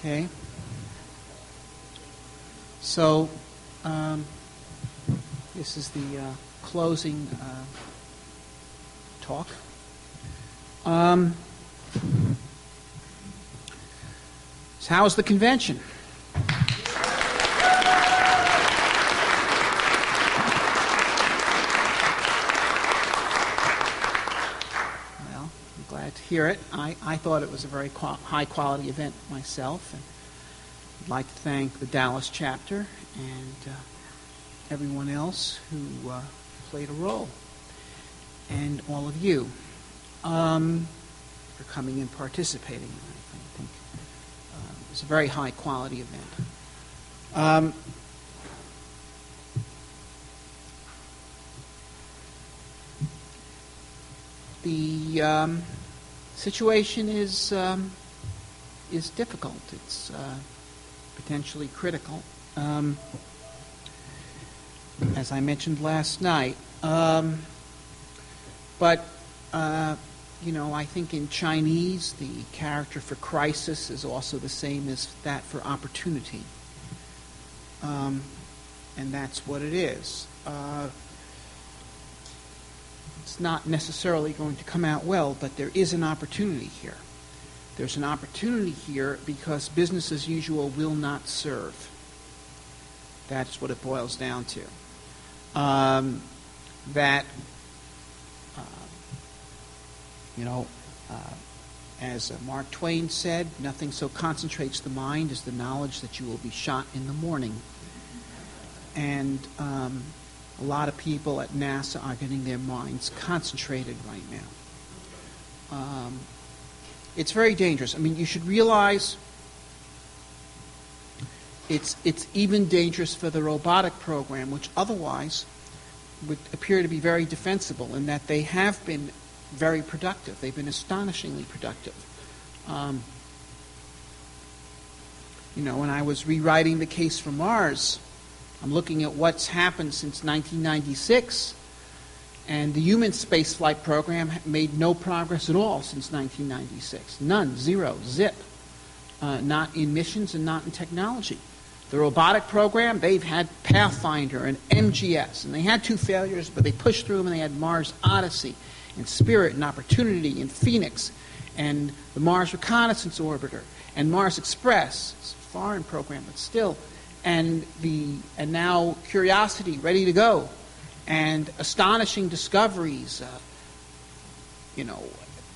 Okay. So, this is the closing talk. So how was the convention? Glad to hear it. I thought it was a very high-quality event myself, and I'd like to thank the Dallas chapter and everyone else who played a role, and all of you for coming and participating. I think it was a very high-quality event. The situation is difficult. It's potentially critical, as I mentioned last night. But I think in Chinese the character for crisis is also the same as that for opportunity, and that's what it is. It's not necessarily going to come out well, but there is an opportunity here. There's an opportunity here because business as usual will not serve. That's what it boils down to. As Mark Twain said, nothing so concentrates the mind as the knowledge that you will be shot in the morning. And a lot of people at NASA are getting their minds concentrated right now. It's very dangerous. I mean, you should realize it's even dangerous for the robotic program, which otherwise would appear to be very defensible in that they have been very productive. They've been astonishingly productive. When I was rewriting the case for Mars, I'm looking at what's happened since 1996, and the human spaceflight program made no progress at all since 1996. None, zero, zip. Not in missions and not in technology. The robotic program, they've had Pathfinder and MGS, and they had 2 failures, but they pushed through them, and they had Mars Odyssey and Spirit and Opportunity and Phoenix and the Mars Reconnaissance Orbiter and Mars Express. It's a foreign program, but still. And now Curiosity ready to go, and astonishing discoveries.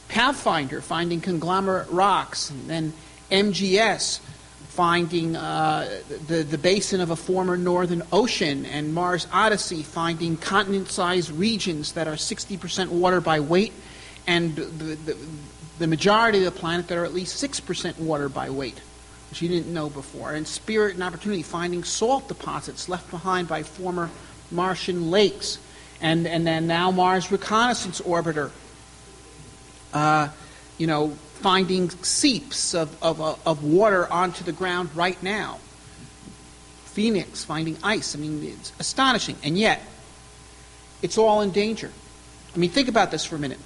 Pathfinder finding conglomerate rocks, and then MGS finding the basin of a former northern ocean, and Mars Odyssey finding continent-sized regions that are 60% water by weight, and the majority of the planet that are at least 6% water by weight, which you didn't know before. And Spirit and Opportunity finding salt deposits left behind by former Martian lakes. And then now Mars Reconnaissance Orbiter, finding seeps of water onto the ground right now. Phoenix finding ice. I mean, it's astonishing. And yet, it's all in danger. I mean, think about this for a minute.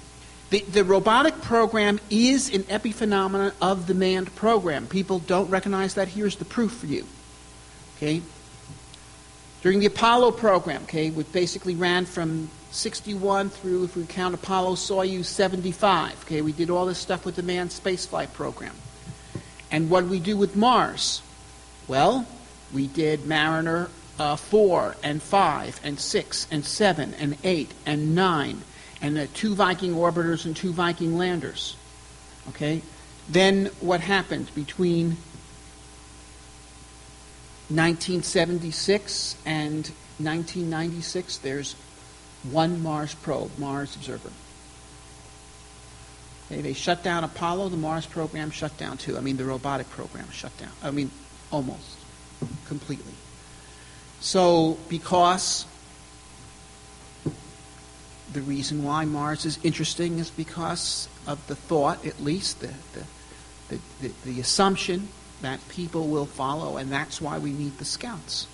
The robotic program is an epiphenomenon of the manned program. People don't recognize that. Here's the proof for you. Okay? During the Apollo program, which basically ran from 61 through, if we count Apollo Soyuz, 75. We did all this stuff with the manned spaceflight program. And what did we do with Mars? Well, we did Mariner 4 and 5 and 6 and 7 and 8 and 9. And 2 Viking orbiters and 2 Viking landers. Then what happened between 1976 and 1996? There's 1 Mars probe, Mars Observer. They shut down Apollo, the Mars program shut down too. I mean, the robotic program shut down. I mean, almost completely. So, because the reason why Mars is interesting is because of the thought, at least, the assumption that people will follow, and that's why we need the scouts.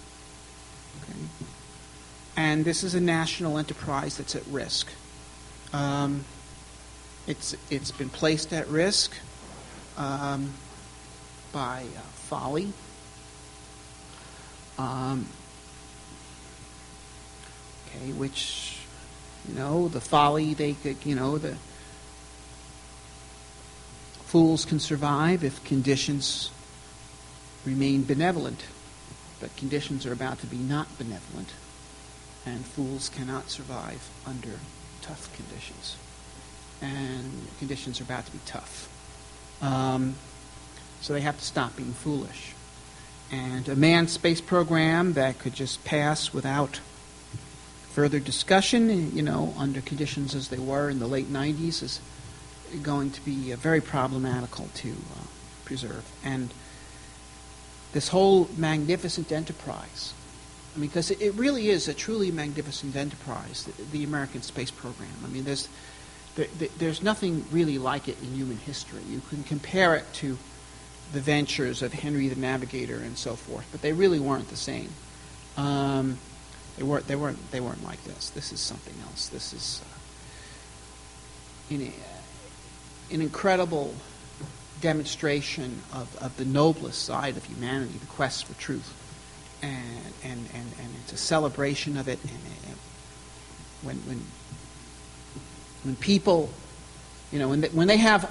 And this is a national enterprise that's at risk. It's been placed at risk by folly. Which, the folly they could, the fools can survive if conditions remain benevolent, but conditions are about to be not benevolent, and fools cannot survive under tough conditions, and conditions are about to be tough. So they have to stop being foolish. And a manned space program that could just pass without further discussion, under conditions as they were in the late 90s, is going to be very problematical to preserve. And this whole magnificent enterprise, because it really is a truly magnificent enterprise, the American space program. There's nothing really like it in human history. You can compare it to the ventures of Henry the Navigator and so forth, but they really weren't the same. They weren't like this. This is something else. This is an incredible demonstration of the noblest side of humanity, the quest for truth, and it's a celebration of it. And when people, when they have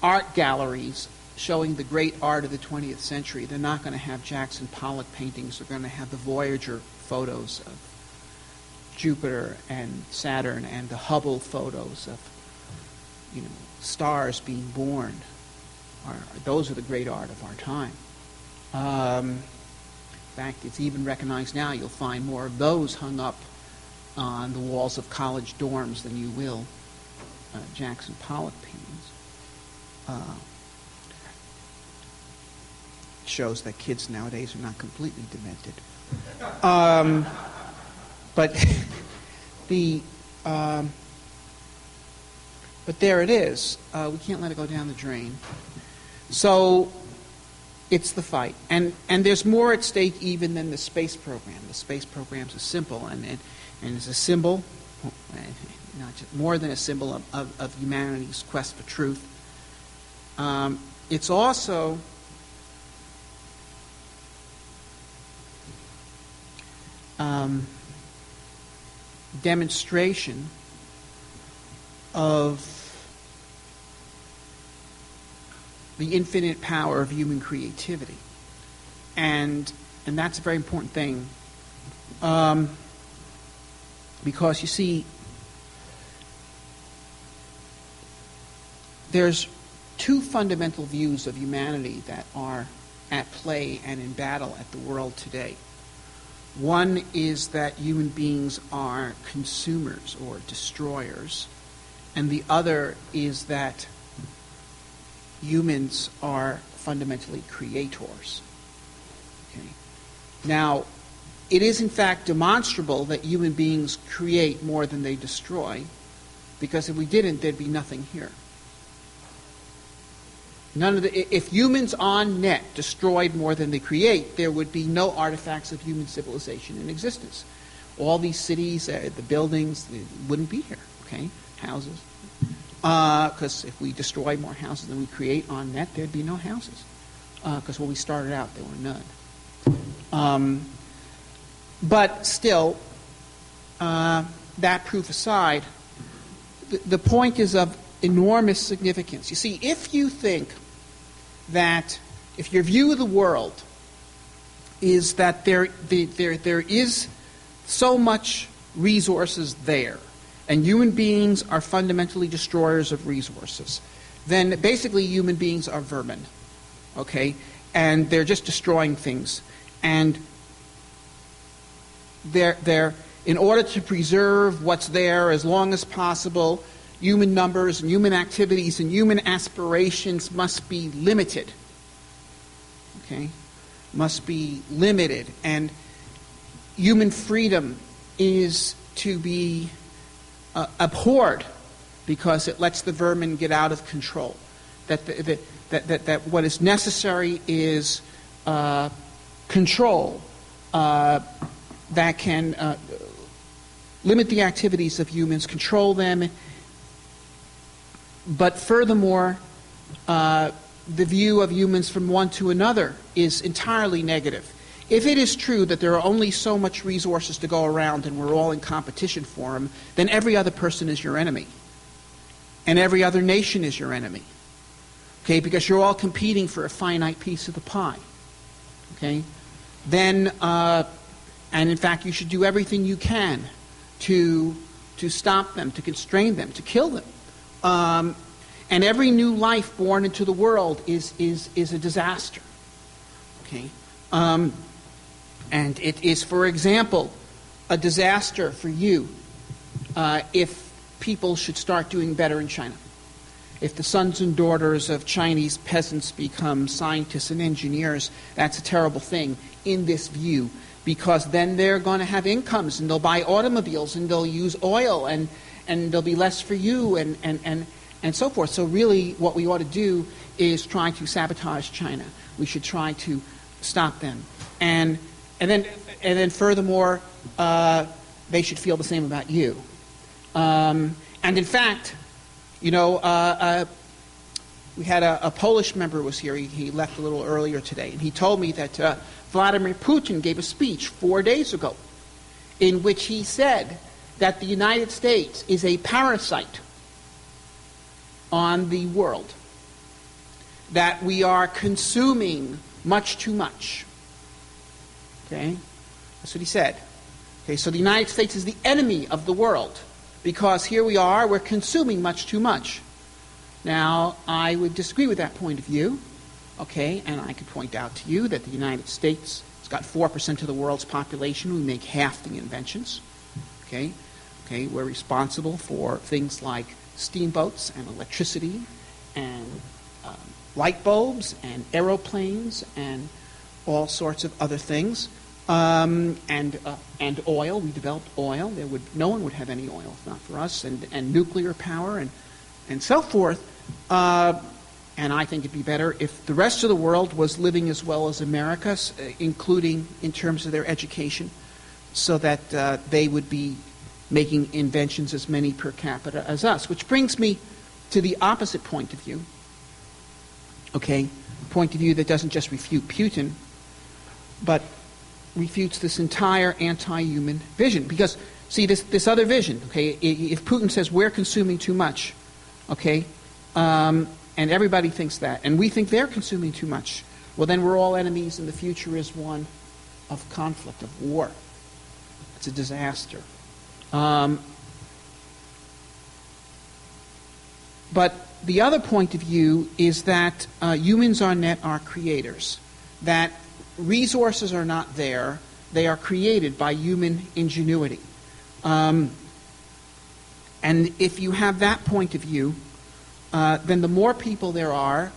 art galleries showing the great art of the 20th century, they're not going to have Jackson Pollock paintings. They're going to have the Voyager photos of Jupiter and Saturn and the Hubble photos of, stars being born. Those are the great art of our time. In fact, it's even recognized now. You'll find more of those hung up on the walls of college dorms than you will Jackson Pollock paintings. Shows that kids nowadays are not completely demented. But there it is. We can't let it go down the drain. So it's the fight, and there's more at stake even than the space program. The space program's a symbol, and it's a symbol, not just, more than a symbol of humanity's quest for truth. It's also demonstration of the infinite power of human creativity, and that's a very important thing, because you see, there's two fundamental views of humanity that are at play and in battle at the world today. One is that human beings are consumers or destroyers, and the other is that humans are fundamentally creators. Okay. Now, it is in fact demonstrable that human beings create more than they destroy, because if we didn't, there'd be nothing here. If humans on net destroyed more than they create, there would be no artifacts of human civilization in existence. All these cities, the buildings, they wouldn't be here. Okay, houses. Because if we destroy more houses than we create on net, there'd be no houses. Because when we started out, there were none. But still, that proof aside, the point is of enormous significance. You see, if you think that, if your view of the world is that there is so much resources there, and human beings are fundamentally destroyers of resources, then basically human beings are vermin, okay? And they're just destroying things. And they're in order to preserve what's there as long as possible, human numbers and human activities and human aspirations must be limited. Okay? Must be limited. And human freedom is to be abhorred because it lets the vermin get out of control. That what is necessary is control that can limit the activities of humans, control them, but furthermore, the view of humans from one to another is entirely negative. If it is true that there are only so much resources to go around and we're all in competition for them, then every other person is your enemy. And every other nation is your enemy. Okay, because you're all competing for a finite piece of the pie. Okay? Then, and in fact, you should do everything you can to stop them, to constrain them, to kill them. And every new life born into the world is a disaster. Okay? And it is, for example, a disaster for you if people should start doing better in China. If the sons and daughters of Chinese peasants become scientists and engineers, that's a terrible thing in this view, because then they're going to have incomes and they'll buy automobiles and they'll use oil and there'll be less for you and so forth. So really what we ought to do is try to sabotage China. We should try to stop them. And then furthermore, they should feel the same about you. And in fact, you know, we had a Polish member who was here. He left a little earlier today, and he told me that Vladimir Putin gave a speech 4 days ago in which he said that the United States is a parasite on the world, that we are consuming much too much. Okay? That's what he said. Okay, so the United States is the enemy of the world because here we are, we're consuming much too much. Now, I would disagree with that point of view, okay, and I could point out to you that the United States has got 4% of the world's population. We make half the inventions, okay? Okay, we're responsible for things like steamboats and electricity and light bulbs and aeroplanes and all sorts of other things. And oil. We developed oil. No one would have any oil if not for us. And nuclear power and so forth. And I think it'd be better if the rest of the world was living as well as America, including in terms of their education, so that they would be making inventions as many per capita as us. Which brings me to the opposite point of view. Okay, point of view that doesn't just refute Putin, but refutes this entire anti-human vision. Because, see, this other vision, okay, if Putin says we're consuming too much, okay, and everybody thinks that, and we think they're consuming too much, well, then we're all enemies, and the future is one of conflict, of war. It's a disaster. But the other point of view is that humans are creators, that resources are not there. They are created by human ingenuity. And if you have that point of view, then the more people there are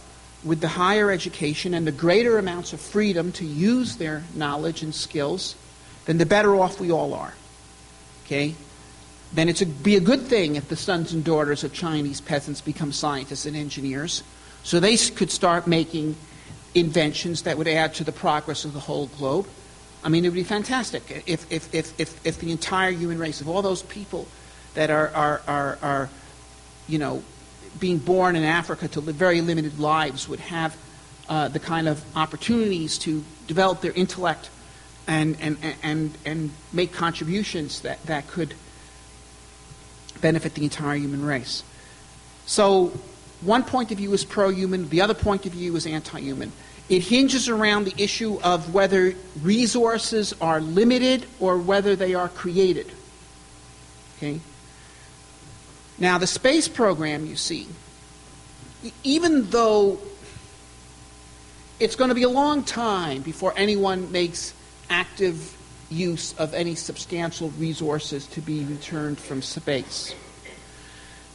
with the higher education and the greater amounts of freedom to use their knowledge and skills, then the better off we all are. Okay? Then it'd be a good thing if the sons and daughters of Chinese peasants become scientists and engineers, so they could start making inventions that would add to the progress of the whole globe. I mean, it would be fantastic if the entire human race, of all those people that are you know, being born in Africa to live very limited lives, would have the kind of opportunities to develop their intellect and make contributions that could benefit the entire human race. So one point of view is pro-human, the other point of view is anti-human. It hinges around the issue of whether resources are limited or whether they are created. Okay? Now, the space program, you see, even though it's going to be a long time before anyone makes active use of any substantial resources to be returned from space,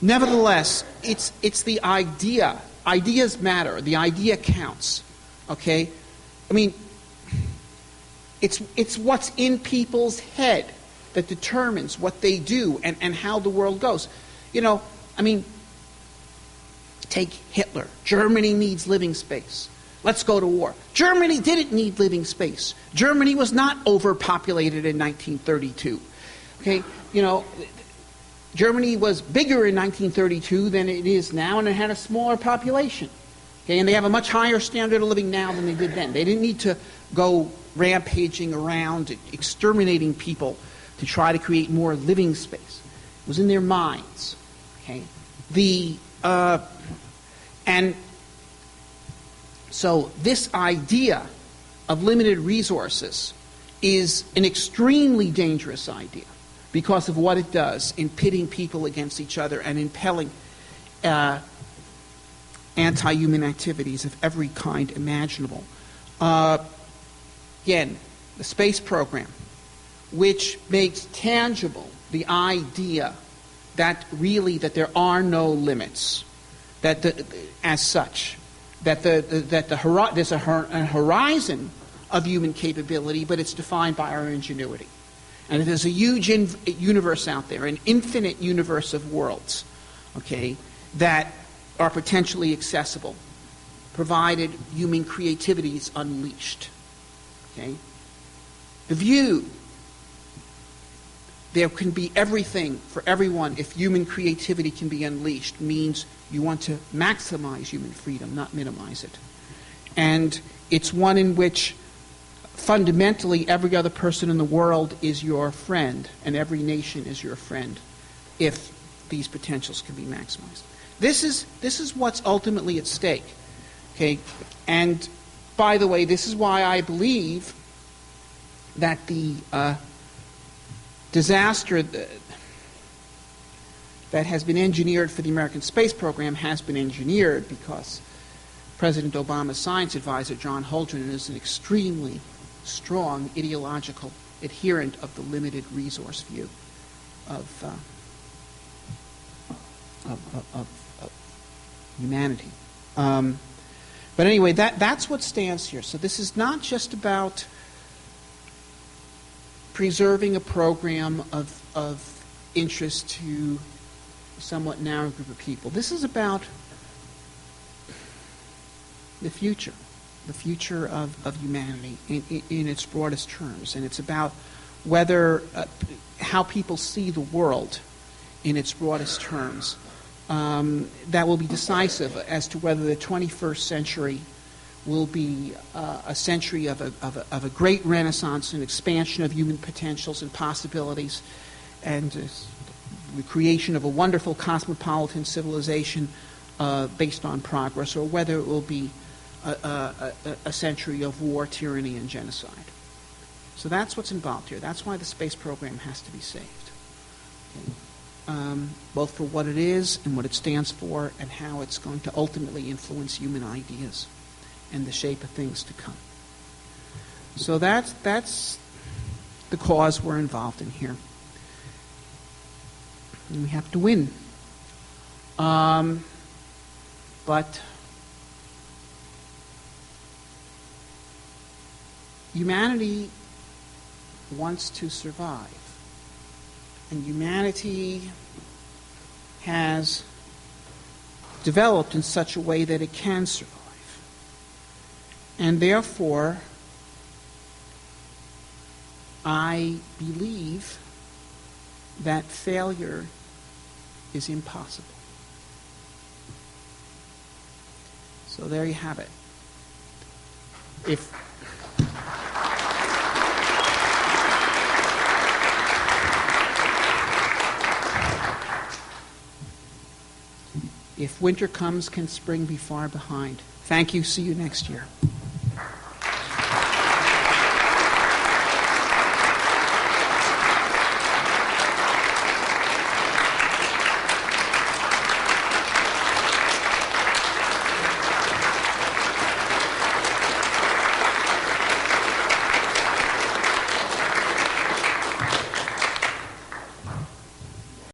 nevertheless, it's the idea. Ideas matter. The idea counts. Okay? I mean, it's what's in people's head that determines what they do and how the world goes. You know, I mean, take Hitler. Germany needs living space. Let's go to war. Germany didn't need living space. Germany was not overpopulated in 1932. Okay? You know, Germany was bigger in 1932 than it is now, and it had a smaller population. Okay, and they have a much higher standard of living now than they did then. They didn't need to go rampaging around, exterminating people to try to create more living space. It was in their minds. Okay, and so this idea of limited resources is an extremely dangerous idea because of what it does in pitting people against each other and impelling anti-human activities of every kind imaginable. Again, the space program, which makes tangible the idea that really that there are no limits, that as such, that there's a horizon of human capability, but it's defined by our ingenuity. And there's a huge universe out there, an infinite universe of worlds, okay, that are potentially accessible, provided human creativity is unleashed. Okay? The view, there can be everything for everyone if human creativity can be unleashed, means you want to maximize human freedom, not minimize it. And it's one in which fundamentally every other person in the world is your friend and every nation is your friend if these potentials can be maximized. This is what's ultimately at stake. Okay? And by the way, this is why I believe that the disaster that has been engineered for the American space program has been engineered because President Obama's science advisor, John Holdren, is an extremely strong ideological adherent of the limited resource view of humanity. But anyway, that's what stands here. So this is not just about preserving a program of interest to a somewhat narrow group of people. This is about the future of humanity in its broadest terms. And it's about whether, how people see the world in its broadest terms. That will be decisive as to whether the 21st century will be a century of a great renaissance and expansion of human potentials and possibilities, and the creation of a wonderful cosmopolitan civilization based on progress, or whether it will be a century of war, tyranny, and genocide. So that's what's involved here. That's why the space program has to be saved. Okay? Both for what it is and what it stands for and how it's going to ultimately influence human ideas and the shape of things to come. So that's the cause we're involved in here. And we have to win. But humanity wants to survive. And humanity has developed in such a way that it can survive. And therefore, I believe that failure is impossible. So there you have it. If winter comes, can spring be far behind? Thank you. See you next year.